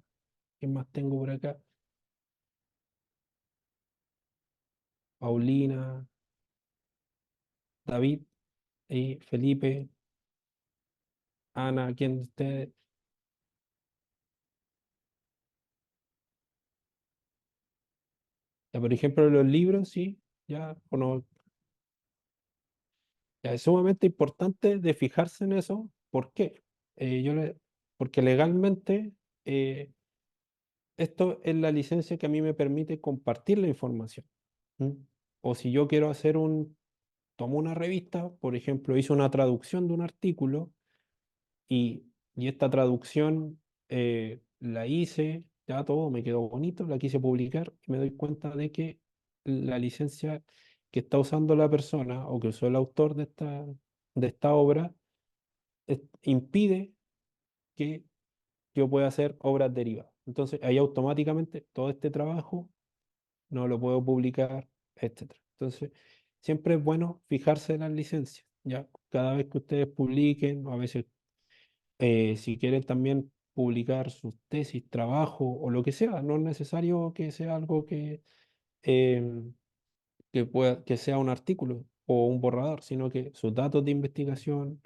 ¿quién más tengo por acá? Paulina, David y Felipe, Ana, ¿quién de ustedes? Ya, por ejemplo, los libros, sí, ya, o no, ya es sumamente importante de fijarse en eso. ¿Por qué? Porque legalmente eh, esto es la licencia que a mí me permite compartir la información. ¿Mm? O si yo quiero hacer tomo una revista, por ejemplo, hice una traducción de un artículo y esta traducción la hice, ya todo me quedó bonito, la quise publicar y me doy cuenta de que la licencia que está usando la persona o que usó el autor de esta obra impide que yo pueda hacer obras derivadas. Entonces ahí automáticamente todo este trabajo no lo puedo publicar, etcétera. Entonces siempre es bueno fijarse en las licencias, ya cada vez que ustedes publiquen, o a veces si quieren también publicar sus tesis, trabajo o lo que sea, no es necesario que sea algo em, que sea un artículo o un borrador, sino que sus datos de investigación,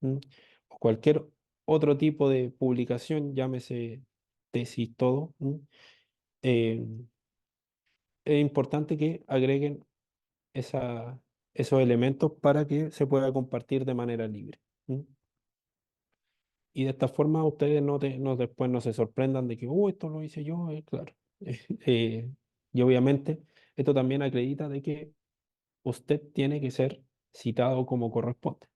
¿m? O cualquier otro tipo de publicación, llámese tesis, todo, ¿m? Em, es importante que agreguen esos elementos para que se pueda compartir de manera libre. ¿M? Y de esta forma ustedes después no se sorprendan de que, esto lo hice yo, claro. Eh, y obviamente esto también acredita de que usted tiene que ser citado como corresponde.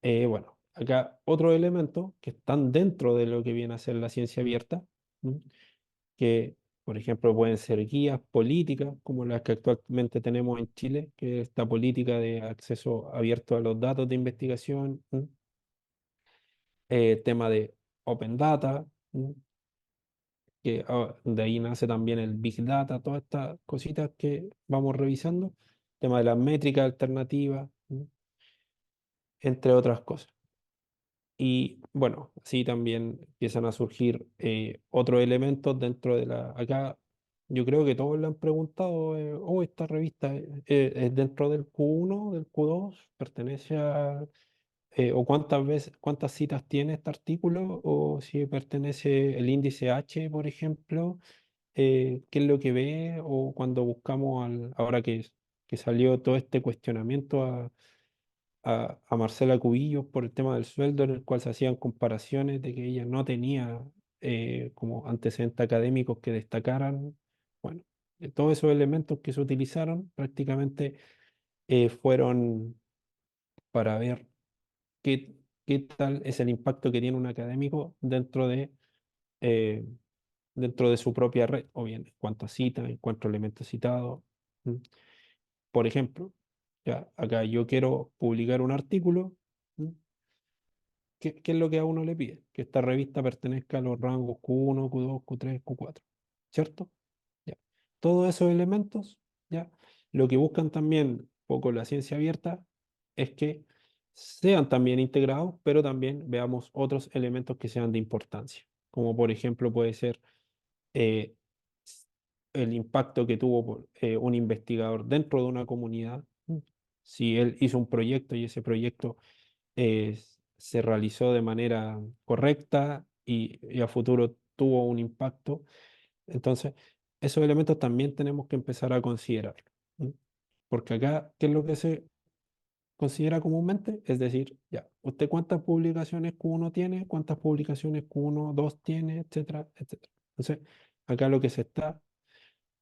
Bueno, acá otros elementos que están dentro de lo que viene a ser la ciencia abierta, ¿m? Que por ejemplo pueden ser guías políticas como las que actualmente tenemos en Chile, que es esta política de acceso abierto a los datos de investigación, ¿m? Tema de Open Data, ¿m? Que de ahí nace también el Big Data, todas estas cositas que vamos revisando, tema de las métricas alternativas, ¿m? Entre otras cosas. Y bueno, así también empiezan a surgir otros elementos dentro de acá yo creo que todos le han preguntado, esta revista es dentro del Q1, del Q2, pertenece o cuántas citas tiene este artículo, o si pertenece el índice H, por ejemplo, qué es lo que ve, o cuando buscamos, ahora que salió todo este cuestionamiento a Marcela Cubillos por el tema del sueldo, en el cual se hacían comparaciones de que ella no tenía como antecedentes académicos que destacaran, Bueno, todos esos elementos que se utilizaron prácticamente fueron para ver qué, qué tal es el impacto que tiene un académico eh, dentro de su propia red, o bien en cuanto a citas, en cuanto a elementos citados. ¿Mm? Por ejemplo, ya acá yo quiero publicar un artículo. ¿Mm? ¿Qué es lo que a uno le pide? Que esta revista pertenezca a los rangos Q1, Q2, Q3, Q4, ¿cierto? Ya. Todos esos elementos, ya, lo que buscan también un poco la ciencia abierta es que sean también integrados, pero también veamos otros elementos que sean de importancia, como por ejemplo puede ser eh, el impacto que tuvo un investigador dentro de una comunidad. Si él hizo un proyecto y ese proyecto eh, se realizó de manera correcta y a futuro tuvo un impacto, entonces esos elementos también tenemos que empezar a considerar. ¿Mm? Porque acá, ¿qué es lo que se considera comúnmente? Es decir, ya, ¿usted cuántas publicaciones Q1 tiene? ¿Cuántas publicaciones Q1, 2 tiene? Etcétera, etcétera. Entonces, acá lo que se está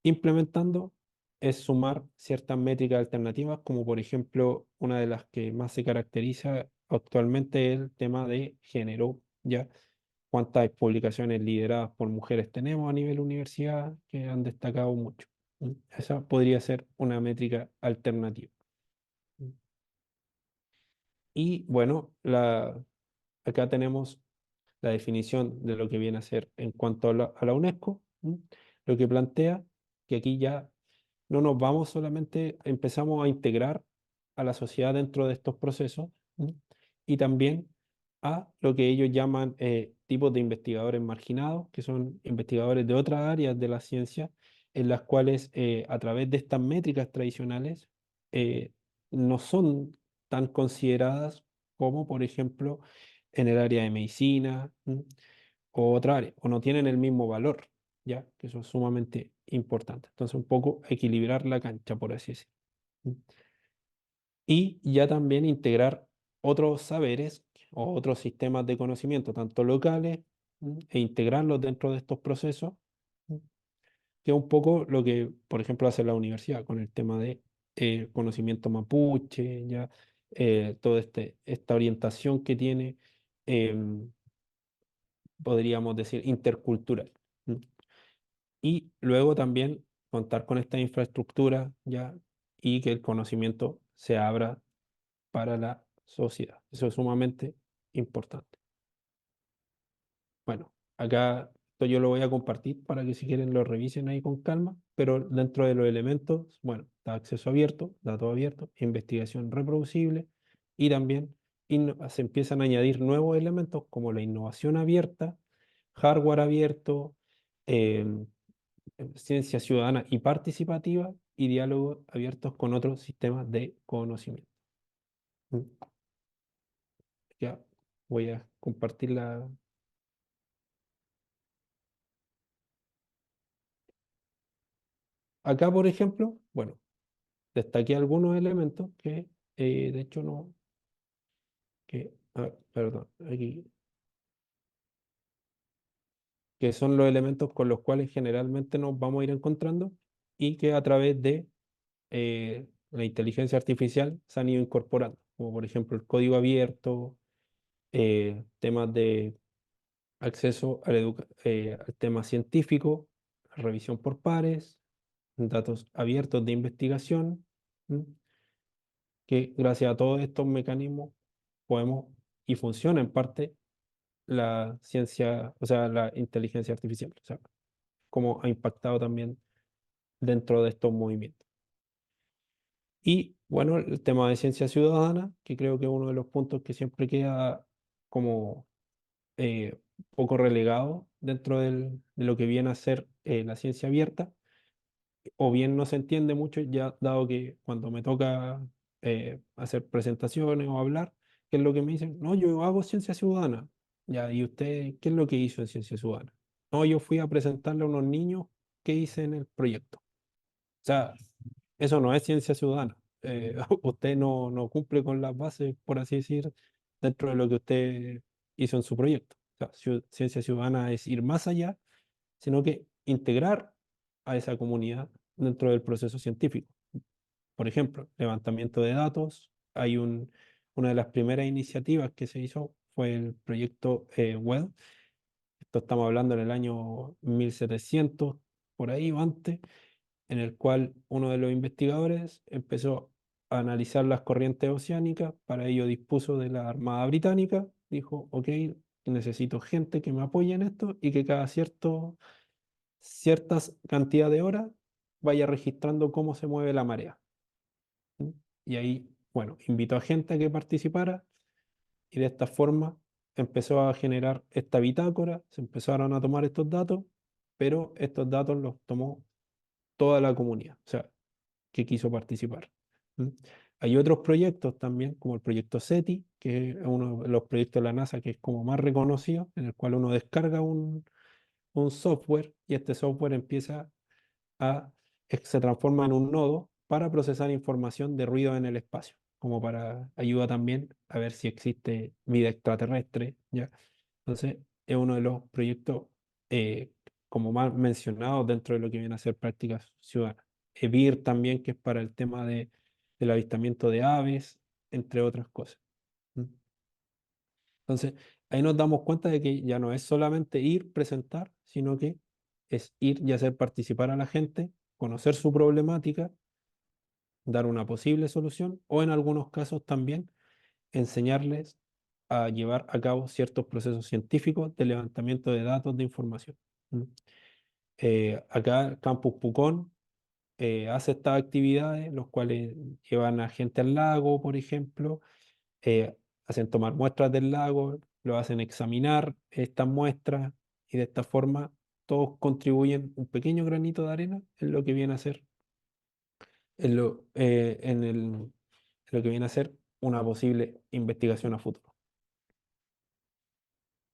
implementando es sumar ciertas métricas alternativas, como por ejemplo, una de las que más se caracteriza actualmente es el tema de género, ¿ya? ¿Cuántas publicaciones lideradas por mujeres tenemos a nivel universidad que han destacado mucho? ¿Mm? Esa podría ser una métrica alternativa. ¿Mm? Y bueno, acá tenemos la definición de lo que viene a ser en cuanto a la UNESCO, ¿m? Lo que plantea que aquí ya no nos vamos solamente, empezamos a integrar a la sociedad dentro de estos procesos, ¿m? Y también a lo que ellos llaman tipos de investigadores marginados, que son investigadores de otras áreas de la ciencia, en las cuales a través de estas métricas tradicionales eh, no son tan consideradas como, por ejemplo, en el área de medicina, o otra área, o no tienen el mismo valor, ¿ya? Que eso es sumamente importante. Entonces, un poco equilibrar la cancha, por así decirlo. ¿Mm? Y ya también integrar otros saberes o otros sistemas de conocimiento, tanto locales, e integrarlos dentro de estos procesos, ¿m? Que es un poco lo que, por ejemplo, hace la universidad con el tema de conocimiento mapuche, ya toda esta orientación que tiene. em, Podríamos decir, intercultural. ¿Mm? Y luego también contar con esta infraestructura ya y que el conocimiento se abra para la sociedad. Eso es sumamente importante. Bueno, acá esto yo lo voy a compartir para que si quieren lo revisen ahí con calma, pero dentro de los elementos, bueno, está acceso abierto, datos abiertos, investigación reproducible y también se empiezan a añadir nuevos elementos como la innovación abierta, hardware abierto, em, ciencia ciudadana y participativa y diálogos abiertos con otros sistemas de conocimiento. Mm. Ya voy a compartir la... Acá, por ejemplo, bueno, destaqué algunos elementos que, de hecho, no, perdón, aquí, que son los elementos con los cuales generalmente nos vamos a ir encontrando y que a través de la inteligencia artificial se han ido incorporando, como por ejemplo el código abierto, temas de acceso al tema científico, revisión por pares, datos abiertos de investigación, ¿m? Que gracias a todos estos mecanismos podemos y funciona en parte la ciencia, o sea, la inteligencia artificial, o sea, cómo ha impactado también dentro de estos movimientos. Y bueno, el tema de ciencia ciudadana, que creo que es uno de los puntos que siempre queda como poco relegado dentro de lo que viene a ser la ciencia abierta, o bien no se entiende mucho, ya dado que cuando me toca hacer presentaciones o hablar, ¿qué es lo que me dicen? No, yo hago ciencia ciudadana. Ya, ¿y usted qué es lo que hizo en ciencia ciudadana? No, yo fui a presentarle a unos niños qué hice en el proyecto. O sea, eso no es ciencia ciudadana. Usted no cumple con las bases, por así decir, dentro de lo que usted hizo en su proyecto. O sea, ciencia ciudadana es ir más allá, sino que integrar a esa comunidad dentro del proceso científico. Por ejemplo, levantamiento de datos. Una de las primeras iniciativas que se hizo fue el proyecto WELL. Esto estamos hablando en el año 1700, por ahí o antes, en el cual uno de los investigadores empezó a analizar las corrientes oceánicas. Para ello dispuso de la Armada Británica. Dijo, ok, necesito gente que me apoye en esto y que cada ciertas cantidad de horas vaya registrando cómo se mueve la marea. ¿Mm? Y ahí, bueno, invitó a gente a que participara y de esta forma empezó a generar esta bitácora, se empezaron a tomar estos datos, pero estos datos los tomó toda la comunidad, o sea, que quiso participar. ¿Mm? Hay otros proyectos también, como el proyecto SETI, que es uno de los proyectos de la NASA que es como más reconocido, en el cual uno descarga un software y este software empieza a, se transforma en un nodo para procesar información de ruido en el espacio, como para ayuda también a ver si existe vida extraterrestre, ¿ya? Entonces, es uno de los proyectos como más mencionados dentro de lo que viene a ser prácticas ciudadanas. EVIR también, que es para el tema del avistamiento de aves, entre otras cosas. ¿Mm? Entonces, ahí nos damos cuenta de que ya no es solamente ir, presentar, sino que es ir y hacer participar a la gente, conocer su problemática, dar una posible solución o en algunos casos también enseñarles a llevar a cabo ciertos procesos científicos de levantamiento de datos de información. ¿Mm? Acá Campus Pucón hace estas actividades, los cuales llevan a gente al lago, por ejemplo, hacen tomar muestras del lago, lo hacen examinar estas muestras y de esta forma todos contribuyen un pequeño granito de arena en lo que viene a ser, en lo que viene a ser una posible investigación a futuro.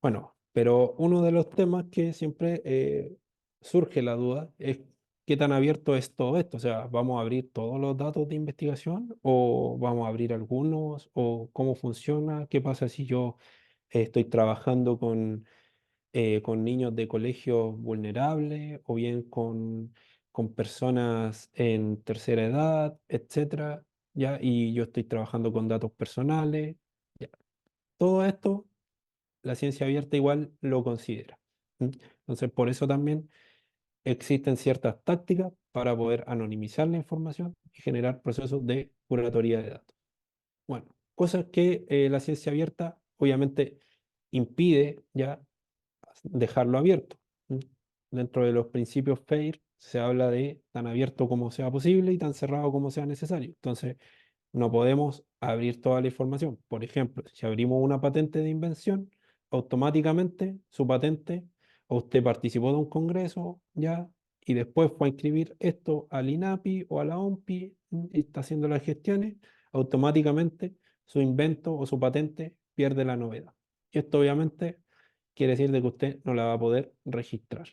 Bueno, pero uno de los temas que siempre surge la duda es qué tan abierto es todo esto. O sea, ¿vamos a abrir todos los datos de investigación o vamos a abrir algunos? ¿O cómo funciona? ¿Qué pasa si yo estoy trabajando con niños de colegios vulnerables o bien con personas en tercera edad, etcétera? ¿Ya? Y yo estoy trabajando con datos personales. ¿Ya? Todo esto la ciencia abierta igual lo considera. ¿Mm? Entonces, por eso también existen ciertas tácticas para poder anonimizar la información y generar procesos de curatoría de datos. Bueno, cosas que la ciencia abierta obviamente impide ya dejarlo abierto. ¿Mm? Dentro de los principios FAIR se habla de tan abierto como sea posible y tan cerrado como sea necesario. Entonces, no podemos abrir toda la información. Por ejemplo, si abrimos una patente de invención, automáticamente su patente, o usted participó de un congreso ya, y después fue a inscribir esto al INAPI o a la OMPI y está haciendo las gestiones, automáticamente su invento o su patente pierde la novedad. Y esto obviamente quiere decir de que usted no la va a poder registrar.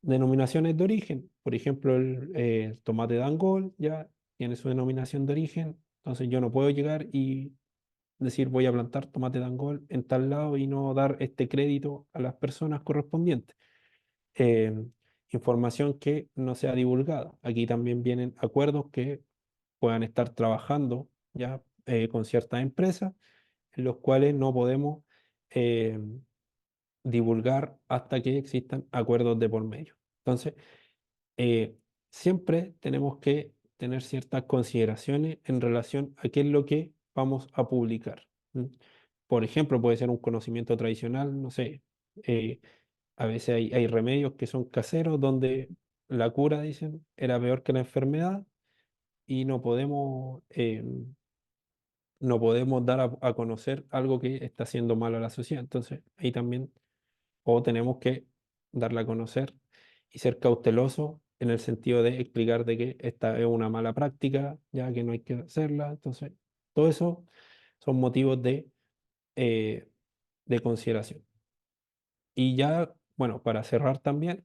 Denominaciones de origen, por ejemplo, el tomate Dangol ya tiene su denominación de origen, entonces yo no puedo llegar y decir voy a plantar tomate Dangol en tal lado y no dar este crédito a las personas correspondientes. Eh, Información que no sea divulgada. Aquí también vienen acuerdos que puedan estar trabajando ya con ciertas empresas en los cuales no podemos eh, divulgar hasta que existan acuerdos de por medio. Entonces, eh, siempre tenemos que tener ciertas consideraciones en relación a qué es lo que vamos a publicar. ¿Mm? Por ejemplo, puede ser un conocimiento tradicional, no sé, eh, a veces hay remedios que son caseros donde la cura, dicen, era peor que la enfermedad y no podemos dar a conocer algo que está haciendo mal a la sociedad. Entonces, ahí también o tenemos que darla a conocer y ser cautelosos en el sentido de explicar de que esta es una mala práctica, ya que no hay que hacerla. Entonces, todo eso son motivos eh, de consideración. Y ya, bueno, para cerrar también,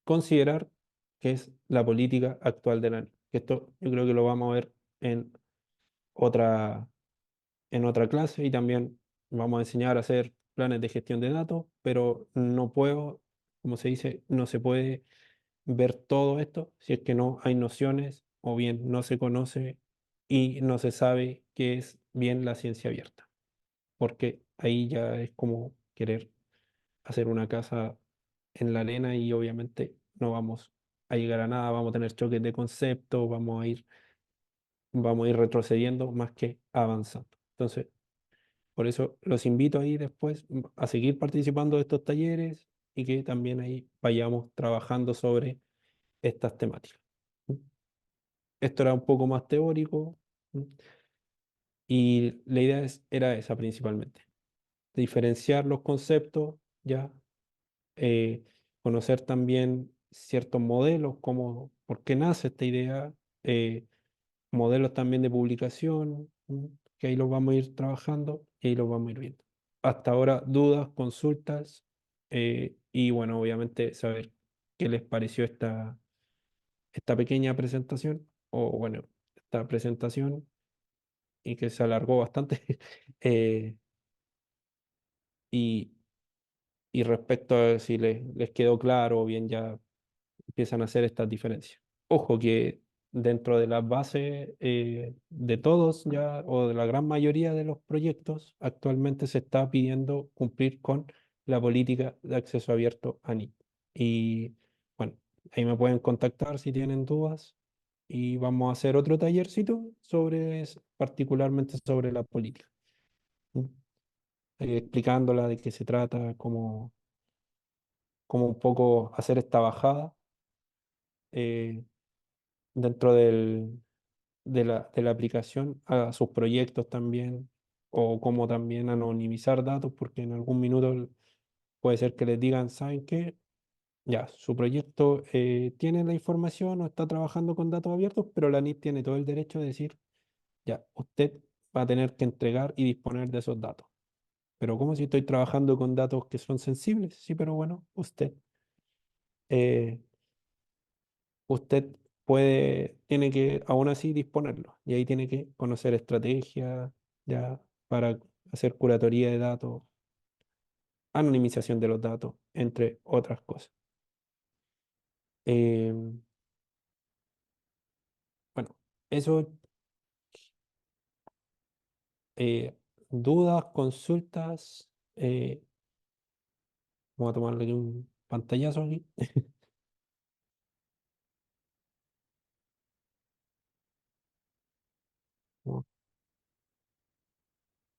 considerar que es la política actual de la NIC. Esto yo creo que lo vamos a ver en otra, en otra clase y también vamos a enseñar a hacer planes de gestión de datos, pero no puedo, como se dice, no se puede ver todo esto si es que no hay nociones o bien no se conoce y no se sabe qué es bien la ciencia abierta, porque ahí ya es como querer hacer una casa en la arena y obviamente no vamos a llegar a nada, vamos a tener choques de conceptos, vamos a ir retrocediendo más que avanzando. Entonces, por eso los invito ahí después a seguir participando de estos talleres y que también ahí vayamos trabajando sobre estas temáticas. ¿Mm? Esto era un poco más teórico. ¿Mm? Y la idea era esa principalmente, diferenciar los conceptos, ya, eh, conocer también ciertos modelos, como por qué nace esta idea, modelos también de publicación, que ahí los vamos a ir trabajando y ahí los vamos a ir viendo. Hasta ahora, dudas, consultas, y bueno, obviamente saber qué les pareció esta pequeña presentación, o bueno, esta presentación y que se alargó bastante. eh, y, y respecto a si les quedó claro o bien ya empiezan a hacer estas diferencias. Ojo que dentro de las bases de todos ya o de la gran mayoría de los proyectos, actualmente se está pidiendo cumplir con la política de acceso abierto a NIC. Y bueno, ahí me pueden contactar si tienen dudas y vamos a hacer otro tallercito particularmente sobre la política. ¿Mm? Explicándola de qué se trata, cómo un poco hacer esta bajada eh, dentro de la aplicación a sus proyectos también, o cómo también anonimizar datos, porque en algún minuto puede ser que les digan, ¿saben qué? Ya, su proyecto tiene la información o está trabajando con datos abiertos, pero la NIC tiene todo el derecho de decir, ya, usted va a tener que entregar y disponer de esos datos. Pero ¿cómo si estoy trabajando con datos que son sensibles? Sí, pero bueno, eh, usted tiene que aún así disponerlo y ahí tiene que conocer estrategias ya para hacer curatoría de datos, anonimización de los datos, entre otras cosas. Bueno, eso, eh, dudas, consultas, vamos a tomarle aquí un pantallazo aquí.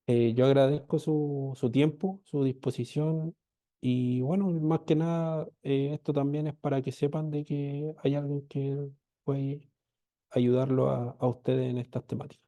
Yo agradezco su tiempo, su disposición y bueno, más que nada, esto también es para que sepan de que hay alguien que puede ayudarlo a ustedes en estas temáticas.